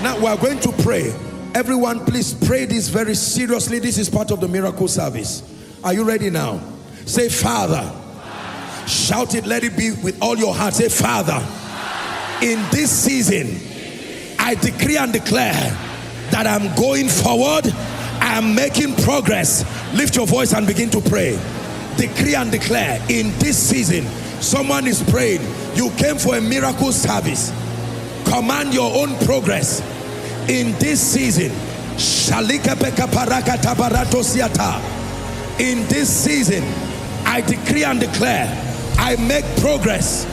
Now we are going to pray. Everyone, please pray this very seriously. This is part of the miracle service. Are you ready now? Say, Father. Shout it, let it be with all your heart. Say, Father, in this season, I decree and declare that I'm going forward. I am making progress. Lift your voice and begin to pray. Decree and declare in this season. Someone is praying. You came for a miracle service. Command your own progress in this season. In this season, I decree and declare, I make progress.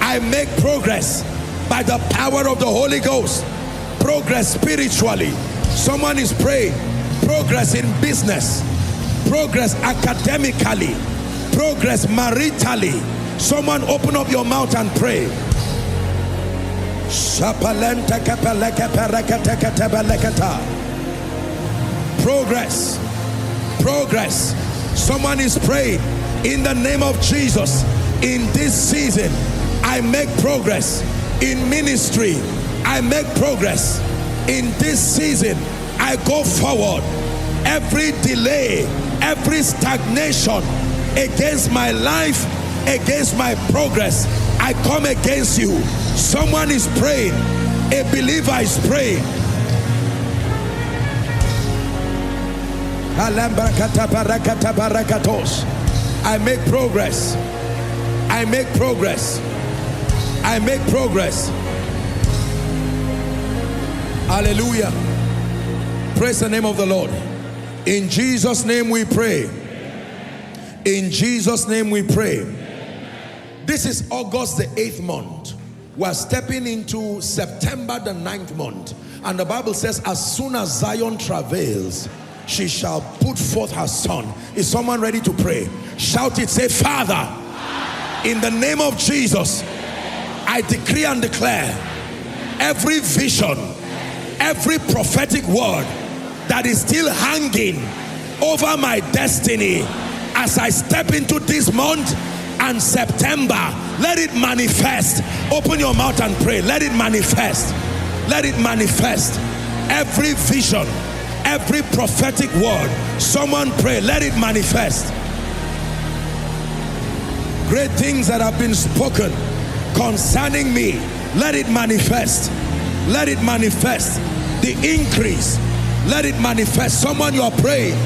I make progress by the power of the Holy Ghost. Progress spiritually. Someone is praying. Progress in business. Progress academically. Progress maritally. Someone open up your mouth and pray. Progress. Progress. Someone is praying. In the name of Jesus, in this season, I make progress. In ministry, I make progress. In this season, I go forward. Every delay, every stagnation against my life, against my progress, I come against you. Someone is praying. A believer is praying. I make progress. I make progress. I make progress. Hallelujah. Praise the name of the Lord. In Jesus' name we pray. In Jesus' name we pray. This is August the 8th month. We're stepping into September the 9th month. And the Bible says, as soon as Zion travails, she shall put forth her son. Is someone ready to pray? Shout it. Say, Father, in the name of Jesus, I decree and declare every vision, every prophetic word that is still hanging over my destiny as I step into this month and September, let it manifest. Open your mouth and pray. Let it manifest. Let it manifest. Every vision, every prophetic word, someone pray, let it manifest. Great things that have been spoken concerning me, let it manifest. Let it manifest. The increase, let it manifest. Someone, you are praying.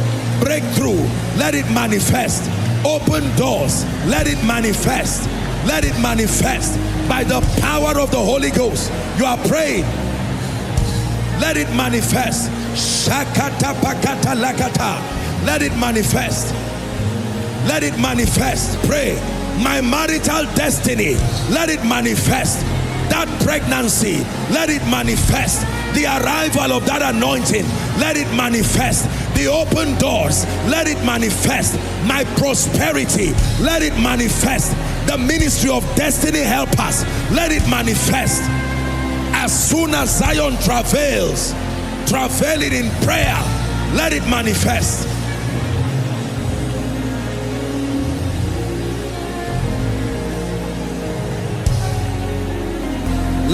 Breakthrough, let it manifest. Open doors, let it manifest. Let it manifest by the power of the Holy Ghost. You are praying. Let it manifest. Shakata pakata lakata. Let it manifest. Let it manifest. Pray. My marital destiny, let it manifest. That pregnancy, let it manifest. The arrival of that anointing, let it manifest. The open doors, let it manifest. My prosperity, let it manifest. The ministry of destiny helpers, let it manifest. As soon as Zion travails, travailing in prayer, let it manifest.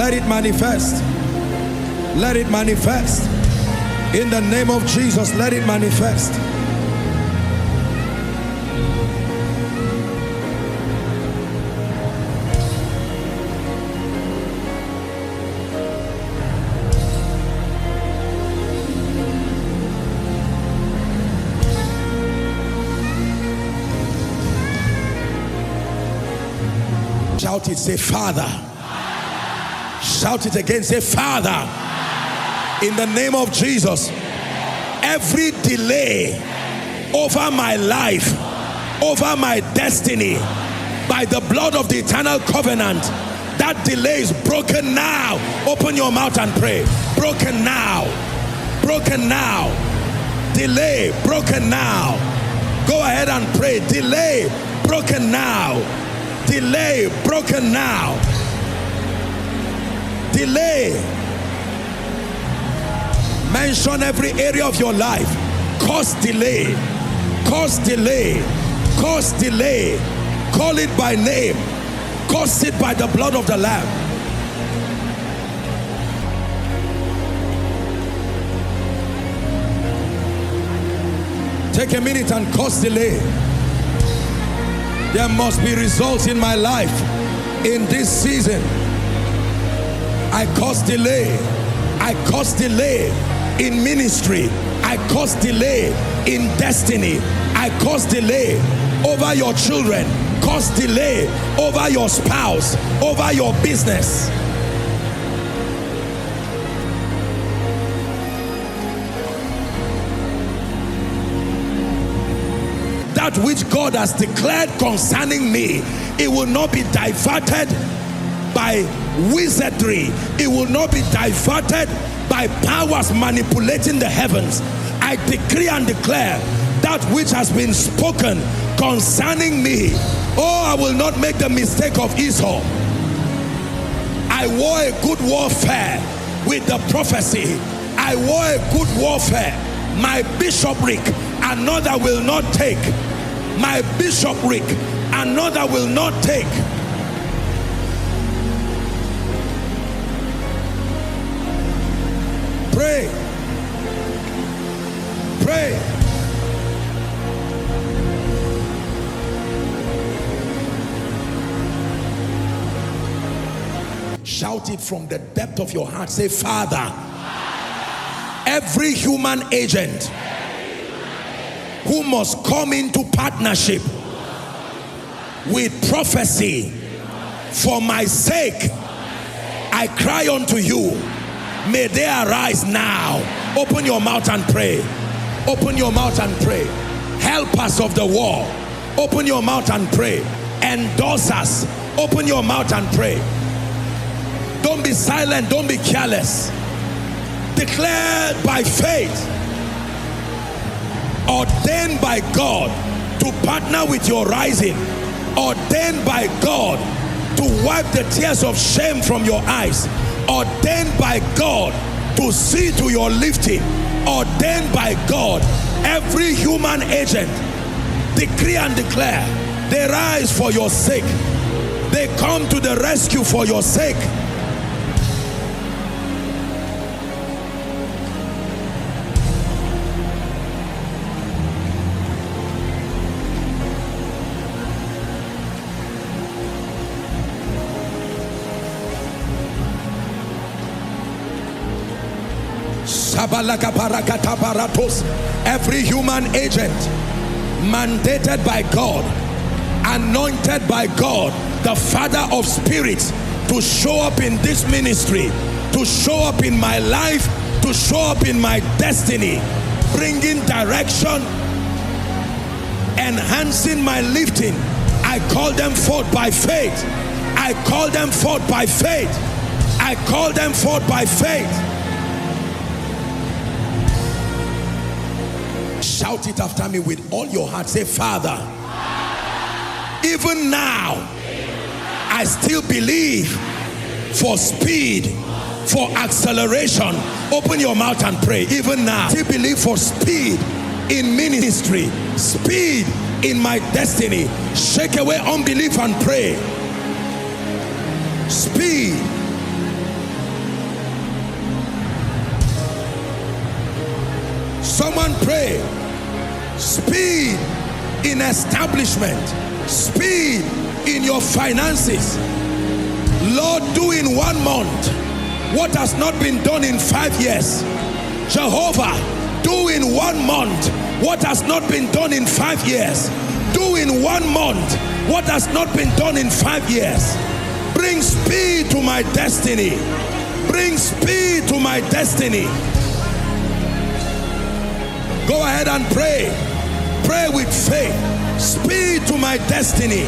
Let it manifest. Let it manifest. In the name of Jesus, let it manifest. Shout it, say, Father. Shout it again, say, Father, in the name of Jesus, every delay over my life, over my destiny, by the blood of the eternal covenant, that delay is broken now. Open your mouth and pray. Broken now. Broken now. Delay, broken now. Go ahead and pray. Delay, broken now. Delay, broken now. Delay. Mention every area of your life. Cause delay. Cause delay. Cause delay. Call it by name. Cause it by the blood of the Lamb. Take a minute and cause delay. There must be results in my life in this season. I cause delay. I cause delay in ministry. I cause delay in destiny. I cause delay over your children. Cause delay over your spouse, over your business. That which God has declared concerning me, it will not be diverted by wizardry. It will not be diverted by powers manipulating the heavens. I decree and declare that which has been spoken concerning me. Oh, I will not make the mistake of Esau. I wore a good warfare with the prophecy. I wore a good warfare. My bishopric, another will not take. My bishopric, another will not take. Pray. Pray. Shout it from the depth of your heart. Say, Father, every human agent who must come into partnership with prophecy for my sake, I cry unto you, may they arise now. Open your mouth and pray. Open your mouth and pray. Helpers of the war, open your mouth and pray. Endorsers, open your mouth and pray. Don't be silent, don't be careless. Declare by faith, ordained by God to partner with your rising, ordained by God to wipe the tears of shame from your eyes, ordained by God to see to your lifting, ordained by God. Every human agent, decree and declare, they rise for your sake. They come to the rescue for your sake. Every human agent mandated by God, anointed by God, the Father of spirits, to show up in this ministry, to show up in my life, to show up in my destiny, bringing direction, enhancing my lifting. I call them forth by faith. I call them forth by faith. I call them forth by faith. Shout it after me with all your heart. Say, Father, even now, I still believe for speed, for acceleration. Open your mouth and pray. Even now, I still believe for speed in ministry, speed in my destiny. Shake away unbelief and pray. Speed. Someone pray. Speed in establishment, speed in your finances. Lord, do in 1 month what has not been done in 5 years. Jehovah, do in 1 month what has not been done in 5 years. Do in 1 month what has not been done in 5 years. Bring speed to my destiny. Bring speed to my destiny. Go ahead and pray. Pray with faith. Speed to my destiny.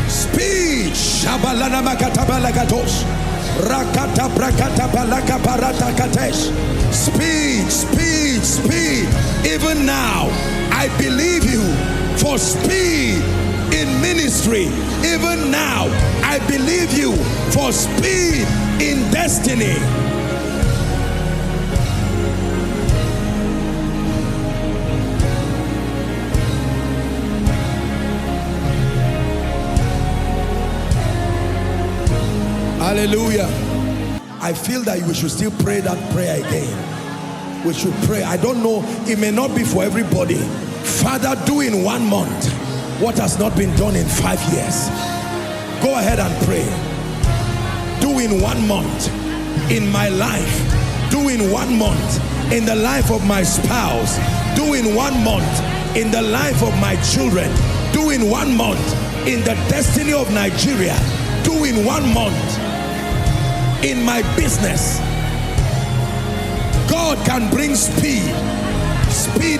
Speed. Shabalana makatabalagatos. Rakata brakata balaka parata katesh. Speed, speed, speed. Even now, I believe you for speed in ministry. Even now, I believe you for speed in destiny. Hallelujah. I feel that we should still pray that prayer again. We should pray. I don't know, it may not be for everybody. Father, do in 1 month what has not been done in 5 years. Go ahead and pray. Do in 1 month in my life. Do in 1 month in the life of my spouse. Do in 1 month in the life of my children. Do in 1 month in the destiny of Nigeria. Do in 1 month in my business. God can bring speed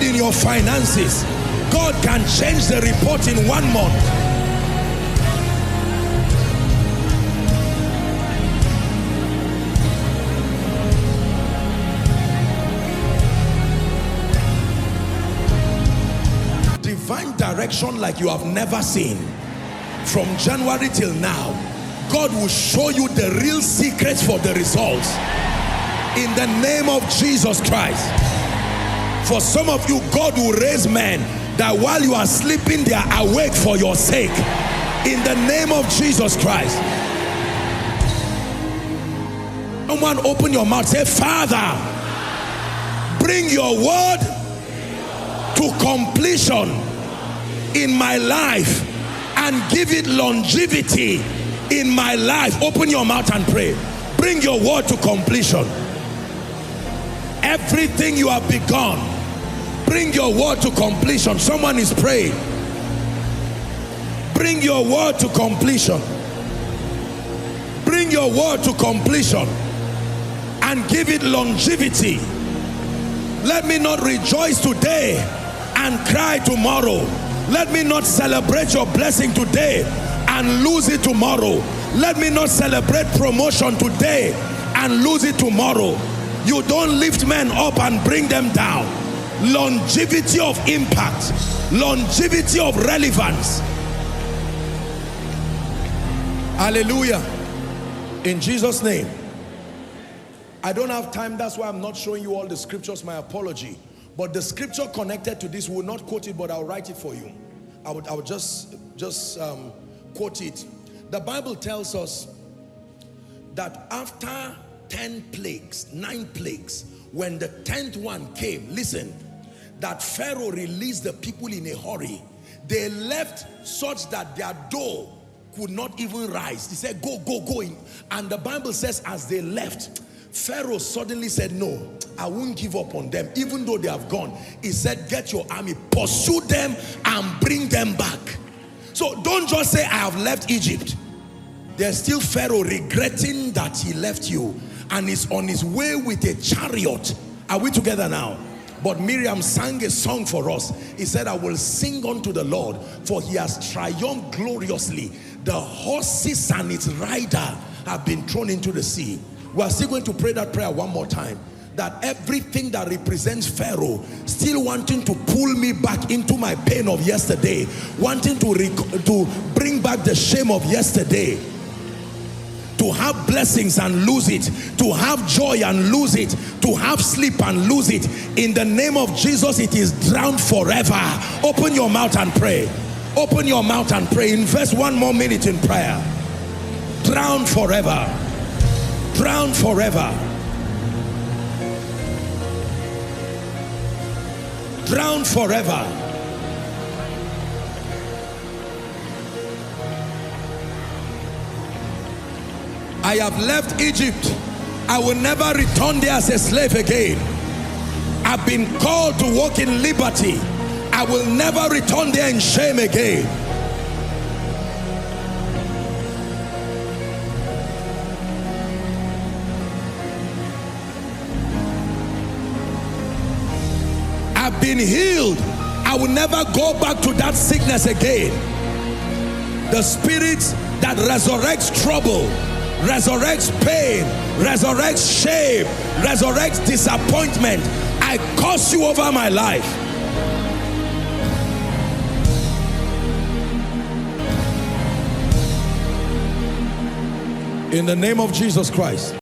in your finances. God can change the report in 1 month. Divine direction like you have never seen. From January till now, God will show you the real secrets for the results. In the name of Jesus Christ. For some of you, God will raise men that while you are sleeping, they are awake for your sake. In the name of Jesus Christ. Someone open your mouth, say, Father, bring your word to completion in my life and give it longevity in my life. Open your mouth and pray. Bring your word to completion. Everything you have begun, bring your word to completion. Someone is praying. Bring your word to completion. Bring your word to completion and give it longevity. Let me not rejoice today and cry tomorrow. Let me not celebrate your blessing today and lose it tomorrow. Let me not celebrate promotion today and lose it tomorrow. You don't lift men up and bring them down. Longevity of impact, longevity of relevance. Hallelujah. In Jesus' name. I don't have time, that's why I'm not showing you all the scriptures, my apology. But the scripture connected to this, will not quote it, but I'll write it for you. I would just quote it. The Bible tells us that after 10 plagues, 9 plagues, when the 10th one came, listen, that Pharaoh released the people in a hurry. They left such that their dough could not even rise. He said, go, go, go in. And the Bible says as they left, Pharaoh suddenly said, no, I won't give up on them, even though they have gone. He said, get your army, pursue them and bring them back. So don't just say, I have left Egypt. There's still Pharaoh regretting that he left you and is on his way with a chariot. Are we together now? But Miriam sang a song for us. He said, I will sing unto the Lord, for he has triumphed gloriously. The horses and its rider have been thrown into the sea. We are still going to pray that prayer one more time. That everything that represents Pharaoh, still wanting to pull me back into my pain of yesterday, wanting to bring back the shame of yesterday, to have blessings and lose it, to have joy and lose it, to have sleep and lose it. In the name of Jesus, it is drowned forever. Open your mouth and pray. Open your mouth and pray. Invest 1 more minute in prayer. Drowned forever. Drowned forever. Drowned forever. I have left Egypt. I will never return there as a slave again. I've been called to walk in liberty. I will never return there in shame again. I've been healed. I will never go back to that sickness again. The spirit that resurrects trouble, resurrects pain, resurrects shame, resurrects disappointment, I curse you over my life. In the name of Jesus Christ.